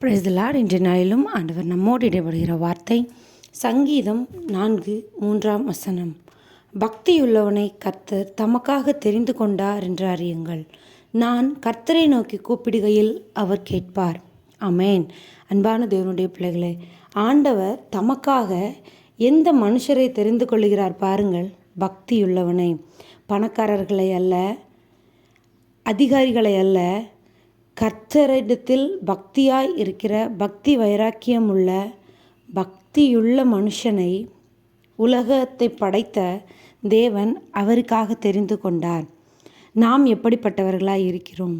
Praise the Lord. இன்றைய நாளிலும் ஆண்டவர் நம்மோடு இடைபடுகிற வார்த்தை சங்கீதம் 4:3 பக்தியுள்ளவனை கர்த்தர் தமக்காக தெரிந்து கொண்டார் என்று அறியுங்கள். நான் கர்த்தரை நோக்கி கூப்பிடுகையில் அவர் கேட்பார். ஆமென். அன்பான தேவனுடைய பிள்ளைகளே, ஆண்டவர் தமக்காக எந்த மனுஷரை தெரிந்து கொள்கிறார் பாருங்கள். பக்தியுள்ளவனை, பணக்காரர்களை அல்ல, அதிகாரிகளை அல்ல, கர்த்தரிடத்தில் பக்தியாய் இருக்கிற, பக்தி வைராக்கியம் உள்ள, பக்தியுள்ள மனுஷனை உலகத்தை படைத்த தேவன் அவருக்காக தெரிந்து கொண்டார். நாம் எப்படிப்பட்டவர்களாய் இருக்கிறோம்?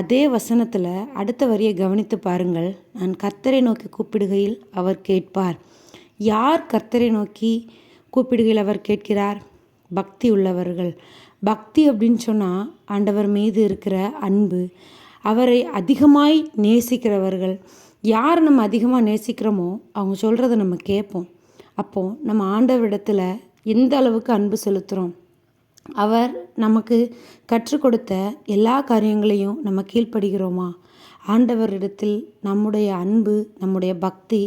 அதே வசனத்தில் அடுத்த வரியை கவனித்து பாருங்கள். நான் கர்த்தரை நோக்கி கூப்பிடுகையில் அவர் கேட்பார். யார் கர்த்தரை நோக்கி கூப்பிடுகையில் அவர் கேட்கிறார்? பக்தி உள்ளவர்கள். பக்தி அப்படின்னு சொன்னால் ஆண்டவர் மீது இருக்கிற அன்பு, அவரை அதிகமாய் நேசிக்கிறவர்கள். யார் நம்ம அதிகமாக நேசிக்கிறோமோ அவங்க சொல்கிறத நம்ம கேட்போம். அப்போது நம்ம ஆண்டவரிடத்தில் எந்த அளவுக்கு அன்பு செலுத்துகிறோம், அவர் நமக்கு கற்றுக் கொடுத்த எல்லா காரியங்களையும் நம்ம கீழ்ப்படுகிறோமா? ஆண்டவரிடத்தில் நம்முடைய அன்பு, நம்முடைய பக்தி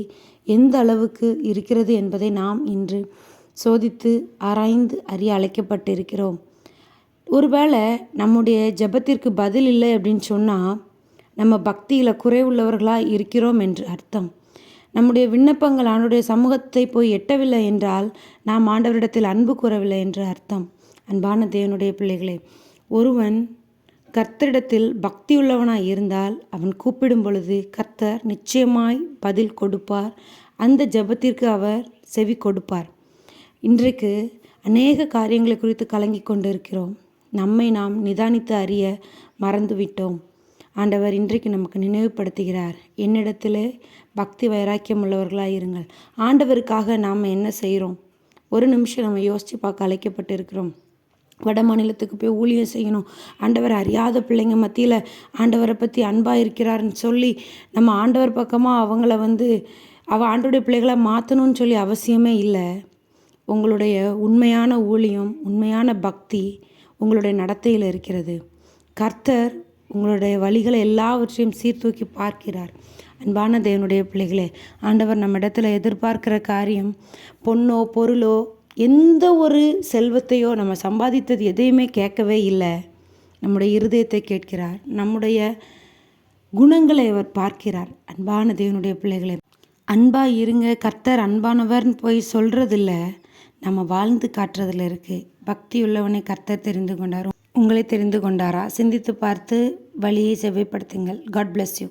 எந்த அளவுக்கு இருக்கிறது என்பதை நாம் இன்று சோதித்து ஆராய்ந்து அறிய அழைக்கப்பட்டிருக்கிறோம். ஒருவேளை நம்முடைய ஜெபத்திற்கு பதில் இல்லை அப்படின்னு சொன்னால் நம்ம பக்தியில் குறைவுள்ளவர்களாக இருக்கிறோம் என்று அர்த்தம். நம்முடைய விண்ணப்பங்கள் ஆண்டவருடைய சமூகத்தை போய் எட்டவில்லை என்றால் நாம் ஆண்டவரிடத்தில் அன்பு கூறவில்லை என்று அர்த்தம். அன்பான தேவனுடைய பிள்ளைகளே, ஒருவன் கர்த்தரிடத்தில் பக்தியுள்ளவனாய் இருந்தால் அவன் கூப்பிடும் பொழுது கர்த்தர் நிச்சயமாய் பதில் கொடுப்பார். அந்த ஜெபத்திற்கு அவர் செவி கொடுப்பார். இன்றைக்கு அநேக காரியங்களை குறித்து கலங்கி கொண்டிருக்கிறோம். நம்மை நாம் நிதானித்து அறிய மறந்துவிட்டோம். ஆண்டவர் இன்றைக்கு நமக்கு நினைவுபடுத்துகிறார். என்னிடத்திலே பக்தி வைராக்கியம் உள்ளவர்களாக இருங்கள். ஆண்டவருக்காக நாம் என்ன செய்கிறோம்? ஒரு நிமிஷம் நம்ம யோசித்து பார்க்க அழைக்கப்பட்டிருக்கிறோம். வட மாநிலத்துக்கு போய் ஊழியம் செய்யணும், ஆண்டவர் அறியாத பிள்ளைங்க மத்தியில் ஆண்டவரை பற்றி அன்பாக இருக்கிறாருன்னு சொல்லி நம்ம ஆண்டவர் பக்கமாக அவங்கள ஆண்டவருடைய பிள்ளைகளை மாற்றணும்னு சொல்லி அவசியமே இல்லை. உங்களுடைய உண்மையான ஊழியம், உண்மையான பக்தி உங்களுடைய நடத்தையில் இருக்கிறது. கர்த்தர் உங்களுடைய வழிகளை எல்லாவற்றையும் சீர்தூக்கி பார்க்கிறார். அன்பான தேவனுடைய பிள்ளைகளே, ஆண்டவர் நம்ம இடத்துல எதிர்பார்க்கிற காரியம் பொண்ணோ பொருளோ எந்த ஒரு செல்வத்தையோ நம்ம சம்பாதித்தது எதையுமே கேட்கவே இல்லை. நம்முடைய இருதயத்தை கேட்கிறார். நம்முடைய குணங்களை அவர் பார்க்கிறார். அன்பான தேவனுடைய பிள்ளைகளே, அன்பாக இருங்க, கர்த்தர் அன்பானவர்னு போய் சொல்கிறதில்ல, நம்ம வாழ்ந்து காட்டுறதுல இருக்குது. பக்தி உள்ளவனை கர்த்தர் தெரிந்து கொண்டார். உங்களை தெரிந்து கொண்டாரா? சிந்தித்து பார்த்து வழியை செவ்வாய்ப்படுத்துங்கள். God bless you.